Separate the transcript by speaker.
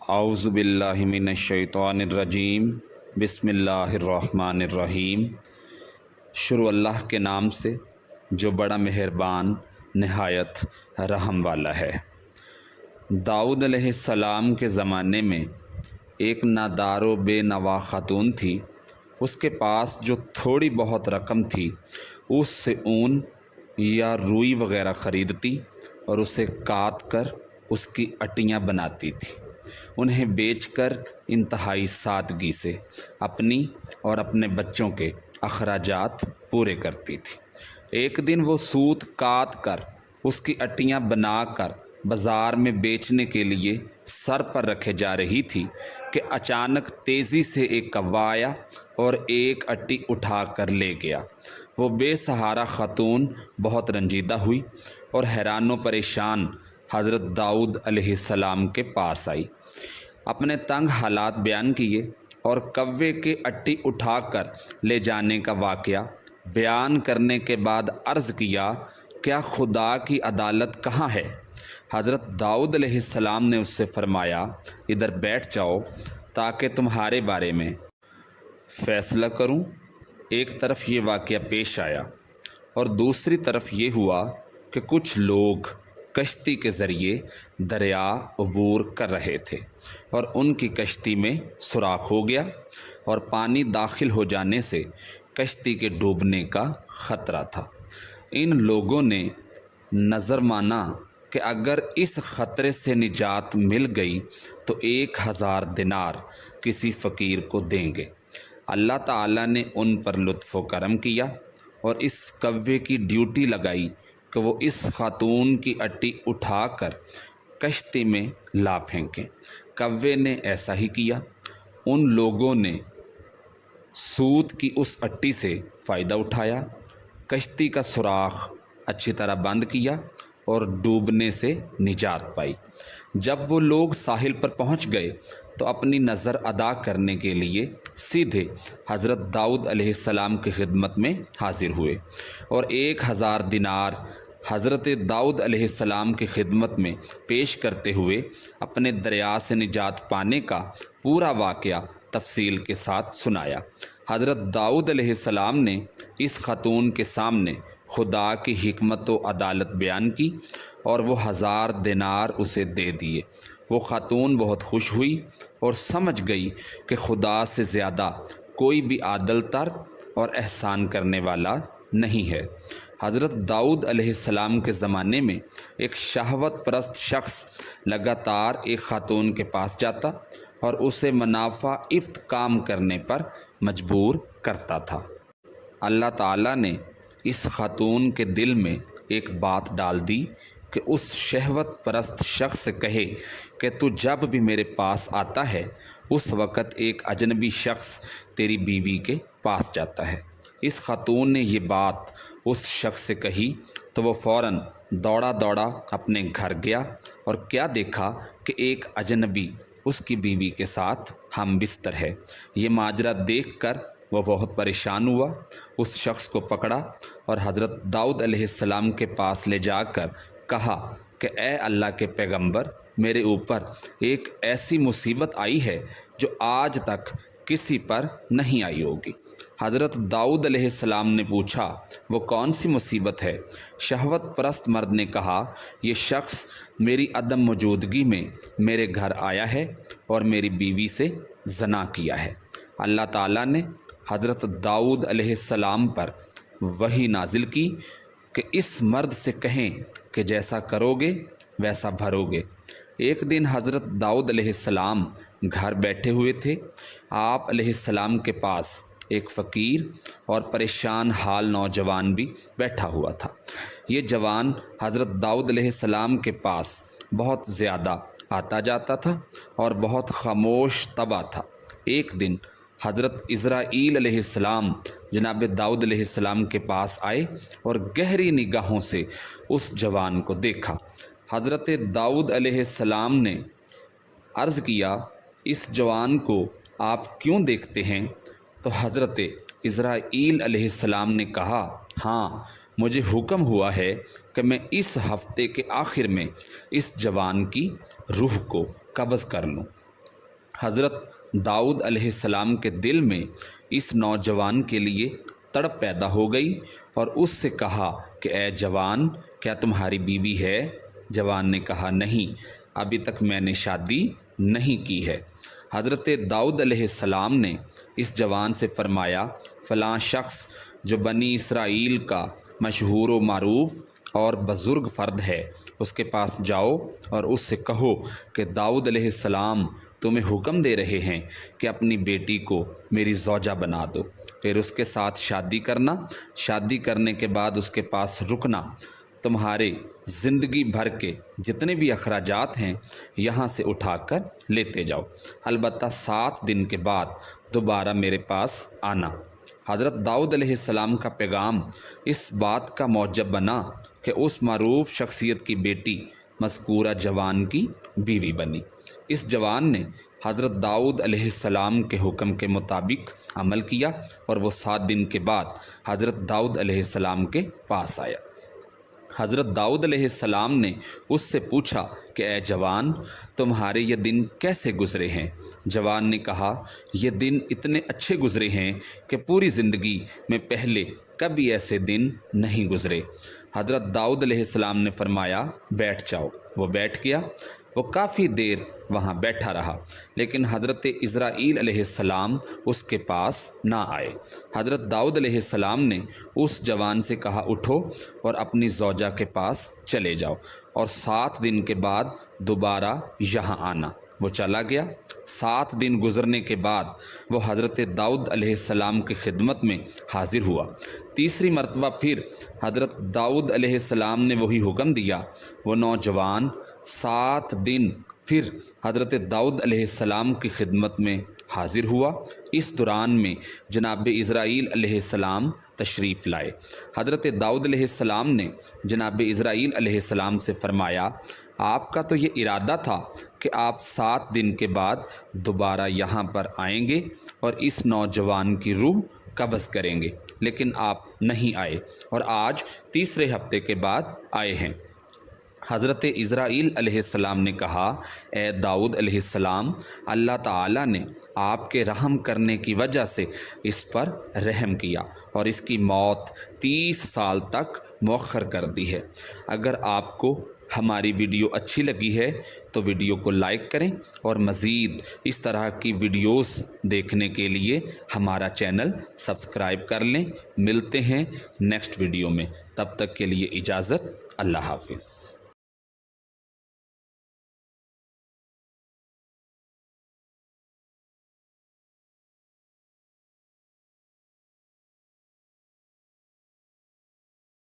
Speaker 1: اعوذ باللہ من الشیطان الرجیم بسم اللہ الرحمن الرحیم۔ شروع اللہ کے نام سے جو بڑا مہربان نہایت رحم والا ہے۔ داؤد علیہ السلام کے زمانے میں ایک نادار و بے نوا خاتون تھی۔ اس کے پاس جو تھوڑی بہت رقم تھی اس سے اون یا روئی وغیرہ خریدتی اور اسے کاٹ کر اس کی اٹیاں بناتی تھی۔ انہیں بیچ کر انتہائی سادگی سے اپنی اور اپنے بچوں کے اخراجات پورے کرتی تھی۔ ایک دن وہ سوت کاٹ کر اس کی اٹیاں بنا کر بازار میں بیچنے کے لیے سر پر رکھے جا رہی تھی کہ اچانک تیزی سے ایک کوّا آیا اور ایک اٹی اٹھا کر لے گیا۔ وہ بے سہارا خاتون بہت رنجیدہ ہوئی اور حیران و پریشان حضرت داؤد علیہ السلام کے پاس آئی۔ اپنے تنگ حالات بیان کیے اور کوے کے اٹی اٹھا کر لے جانے کا واقعہ بیان کرنے کے بعد عرض کیا، کیا خدا کی عدالت کہاں ہے؟ حضرت داؤد علیہ السلام نے اس سے فرمایا، ادھر بیٹھ جاؤ تاکہ تمہارے بارے میں فیصلہ کروں۔ ایک طرف یہ واقعہ پیش آیا اور دوسری طرف یہ ہوا کہ کچھ لوگ کشتی کے ذریعے دریا عبور کر رہے تھے اور ان کی کشتی میں سوراخ ہو گیا اور پانی داخل ہو جانے سے کشتی کے ڈوبنے کا خطرہ تھا۔ ان لوگوں نے نظر مانا کہ اگر اس خطرے سے نجات مل گئی تو 1000 دینار کسی فقیر کو دیں گے۔ اللہ تعالیٰ نے ان پر لطف و کرم کیا اور اس کوے کی ڈیوٹی لگائی کہ وہ اس خاتون کی اٹی اٹھا کر کشتی میں لا پھینکیں۔ کوے نے ایسا ہی کیا۔ ان لوگوں نے سود کی اس اٹی سے فائدہ اٹھایا، کشتی کا سوراخ اچھی طرح بند کیا اور ڈوبنے سے نجات پائی۔ جب وہ لوگ ساحل پر پہنچ گئے تو اپنی نظر ادا کرنے کے لیے سیدھے حضرت داؤد علیہ السلام کی خدمت میں حاضر ہوئے اور 1000 دینار حضرت داؤد علیہ السلام کی خدمت میں پیش کرتے ہوئے اپنے دریا سے نجات پانے کا پورا واقعہ تفصیل کے ساتھ سنایا۔ حضرت داؤد علیہ السلام نے اس خاتون کے سامنے خدا کی حکمت و عدالت بیان کی اور وہ 1000 دینار اسے دے دیے۔ وہ خاتون بہت خوش ہوئی اور سمجھ گئی کہ خدا سے زیادہ کوئی بھی عادل تر اور احسان کرنے والا نہیں ہے۔ حضرت داؤد علیہ السلام کے زمانے میں ایک شہوت پرست شخص لگاتار ایک خاتون کے پاس جاتا اور اسے منافع افت کام کرنے پر مجبور کرتا تھا۔ اللہ تعالیٰ نے اس خاتون کے دل میں ایک بات ڈال دی کہ اس شہوت پرست شخص سے کہے کہ تو جب بھی میرے پاس آتا ہے اس وقت ایک اجنبی شخص تیری بیوی کے پاس جاتا ہے۔ اس خاتون نے یہ بات اس شخص سے کہی تو وہ فوراً دوڑا دوڑا اپنے گھر گیا اور کیا دیکھا کہ ایک اجنبی اس کی بیوی کے ساتھ ہم بستر ہے۔ یہ ماجرا دیکھ کر وہ بہت پریشان ہوا، اس شخص کو پکڑا اور حضرت داؤد علیہ السلام کے پاس لے جا کر کہا کہ اے اللہ کے پیغمبر، میرے اوپر ایک ایسی مصیبت آئی ہے جو آج تک کسی پر نہیں آئی ہوگی۔ حضرت داؤد علیہ السلام نے پوچھا، وہ کون سی مصیبت ہے؟ شہوت پرست مرد نے کہا، یہ شخص میری عدم موجودگی میں میرے گھر آیا ہے اور میری بیوی سے زنا کیا ہے۔ اللہ تعالیٰ نے حضرت داؤد علیہ السلام پر وحی نازل کی کہ اس مرد سے کہیں کہ جیسا کرو گے ویسا بھرو گے۔ ایک دن حضرت داؤد علیہ السلام گھر بیٹھے ہوئے تھے۔ آپ علیہ السلام کے پاس ایک فقیر اور پریشان حال نوجوان بھی بیٹھا ہوا تھا۔ یہ جوان حضرت داؤد علیہ السلام کے پاس بہت زیادہ آتا جاتا تھا اور بہت خاموش طبع تھا۔ ایک دن حضرت اسرائیل علیہ السلام جناب داؤد علیہ السلام کے پاس آئے اور گہری نگاہوں سے اس جوان کو دیکھا۔ حضرت داؤد علیہ السلام نے عرض کیا، اس جوان کو آپ کیوں دیکھتے ہیں؟ تو حضرت اسرائیل علیہ السلام نے کہا، ہاں، مجھے حکم ہوا ہے کہ میں اس ہفتے کے آخر میں اس جوان کی روح کو قبض کر لوں۔ حضرت داؤد علیہ السلام کے دل میں اس نوجوان کے لیے تڑپ پیدا ہو گئی اور اس سے کہا کہ اے جوان، کیا تمہاری بیوی ہے؟ جوان نے کہا نہیں، ابھی تک میں نے شادی نہیں کی ہے۔ حضرت داؤد علیہ السلام نے اس جوان سے فرمایا، فلاں شخص جو بنی اسرائیل کا مشہور و معروف اور بزرگ فرد ہے، اس کے پاس جاؤ اور اس سے کہو کہ داؤد علیہ السلام تمہیں حکم دے رہے ہیں کہ اپنی بیٹی کو میری زوجہ بنا دو، پھر اس کے ساتھ شادی کرنا، شادی کرنے کے بعد اس کے پاس رکنا، تمہارے زندگی بھر کے جتنے بھی اخراجات ہیں یہاں سے اٹھا کر لیتے جاؤ، البتہ 7 دن کے بعد دوبارہ میرے پاس آنا۔ حضرت داؤد علیہ السلام کا پیغام اس بات کا موجب بنا کہ اس معروف شخصیت کی بیٹی مذکورہ جوان کی بیوی بنی۔ اس جوان نے حضرت داؤد علیہ السلام کے حکم کے مطابق عمل کیا اور وہ 7 دن کے بعد حضرت داؤد علیہ السلام کے پاس آیا۔ حضرت داؤد علیہ السلام نے اس سے پوچھا کہ اے جوان، تمہارے یہ دن کیسے گزرے ہیں؟ جوان نے کہا، یہ دن اتنے اچھے گزرے ہیں کہ پوری زندگی میں پہلے کبھی ایسے دن نہیں گزرے۔ حضرت داؤد علیہ السلام نے فرمایا، بیٹھ جاؤ۔ وہ بیٹھ گیا۔ وہ کافی دیر وہاں بیٹھا رہا، لیکن حضرت اسرائیل علیہ السلام اس کے پاس نہ آئے۔ حضرت داؤد علیہ السلام نے اس جوان سے کہا، اٹھو اور اپنی زوجہ کے پاس چلے جاؤ اور 7 دن کے بعد دوبارہ یہاں آنا۔ وہ چلا گیا۔ 7 دن گزرنے کے بعد وہ حضرت داؤد علیہ السلام کی خدمت میں حاضر ہوا۔ تیسری مرتبہ پھر حضرت داؤد علیہ السلام نے وہی حکم دیا۔ وہ نوجوان 7 دن پھر حضرت داؤد علیہ السلام کی خدمت میں حاضر ہوا۔ اس دوران میں جناب اسرائیل علیہ السلام تشریف لائے۔ حضرت داؤد علیہ السلام نے جناب اسرائیل علیہ السلام سے فرمایا، آپ کا تو یہ ارادہ تھا کہ آپ 7 دن کے بعد دوبارہ یہاں پر آئیں گے اور اس نوجوان کی روح قبض کریں گے، لیکن آپ نہیں آئے اور آج تیسرے ہفتے کے بعد آئے ہیں۔ حضرت اسرائیل علیہ السلام نے کہا، اے داؤد علیہ السلام، اللہ تعالیٰ نے آپ کے رحم کرنے کی وجہ سے اس پر رحم کیا اور اس کی موت 30 سال تک مؤخر کر دی ہے۔ اگر آپ کو ہماری ویڈیو اچھی لگی ہے تو ویڈیو کو لائک کریں اور مزید اس طرح کی ویڈیوز دیکھنے کے لیے ہمارا چینل سبسکرائب کر لیں۔ ملتے ہیں نیکسٹ ویڈیو میں، تب تک کے لیے اجازت، اللہ حافظ۔